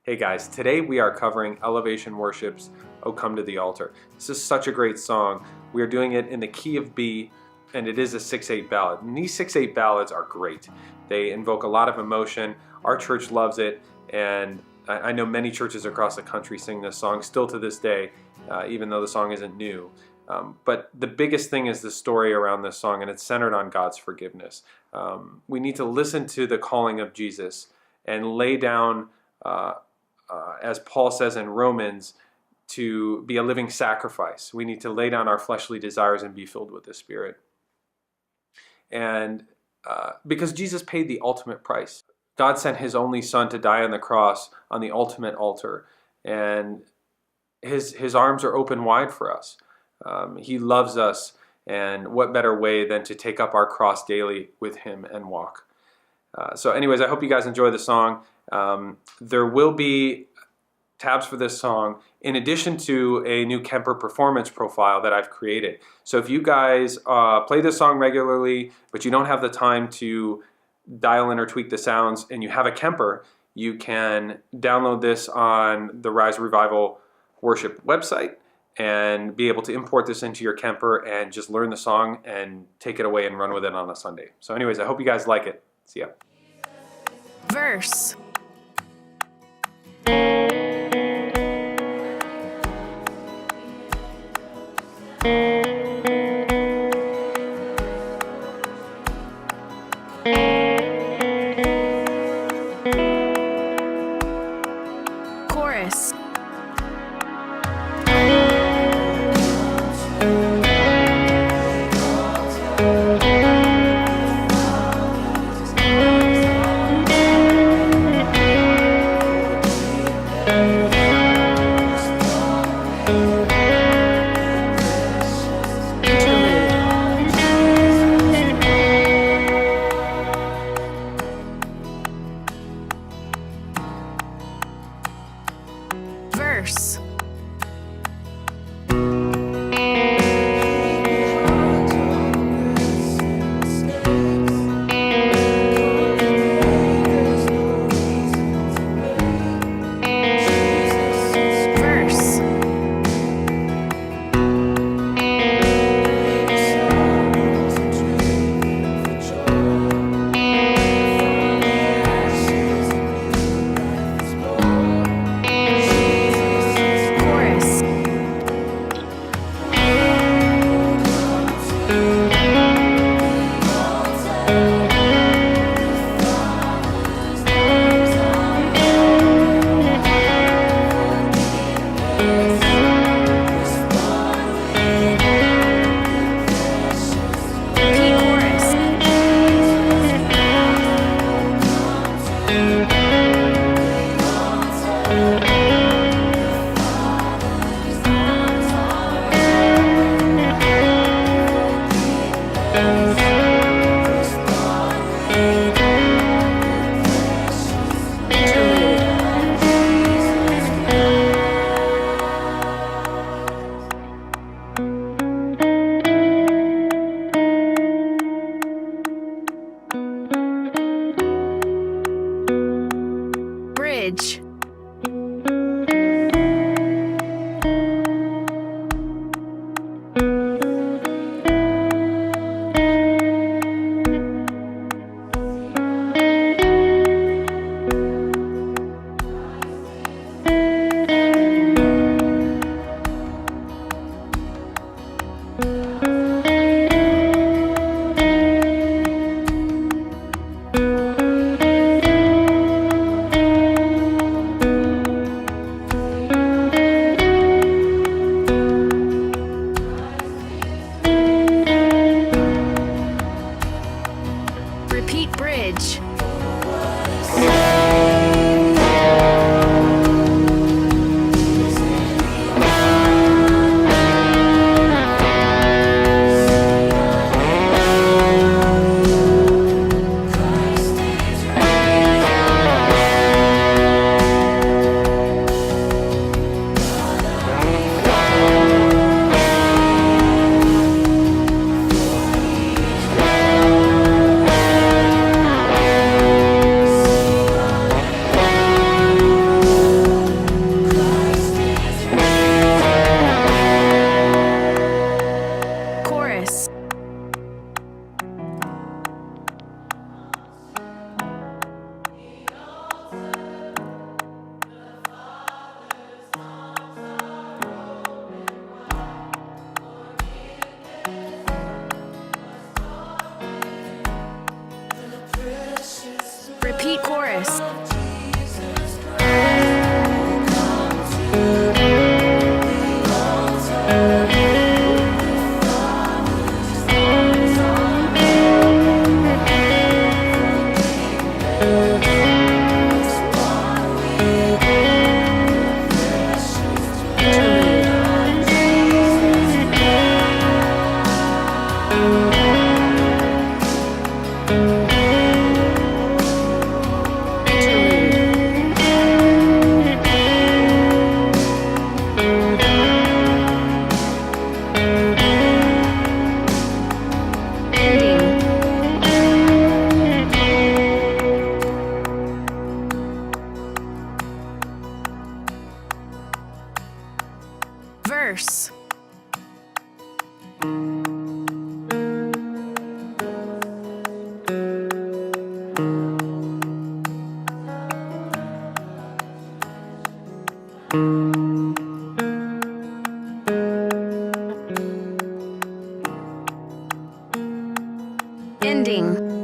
Hey guys, today we are covering Elevation Worship's "Oh Come to the Altar." This is such a great song. We are doing it in the key of B, and it is a 6/8 ballad. And these 6/8 ballads are great. They invoke a lot of emotion. Our church loves it, and I know many churches across the country sing this song still to this day, even though the song isn't new. But the biggest thing is the story around this song, and it's centered on God's forgiveness. We need to listen to the calling of Jesus and lay down as Paul says in Romans, to be a living sacrifice. We need to lay down our fleshly desires and be filled with the Spirit. And because Jesus paid the ultimate price. God sent His only Son to die on the cross on the ultimate altar. And His arms are open wide for us. He loves us, and what better way than to take up our cross daily with Him and walk. So anyways, I hope you guys enjoy the song. There will be tabs for this song in addition to a new Kemper performance profile that I've created. So if you guys play this song regularly, but you don't have the time to dial in or tweak the sounds, and you have a Kemper, you can download this on the Rise Revival Worship website and be able to import this into your Kemper and just learn the song and take it away and run with it on a Sunday. So anyways, I hope you guys like it. See ya. Verse. Chorus. Verse. Verse. ending.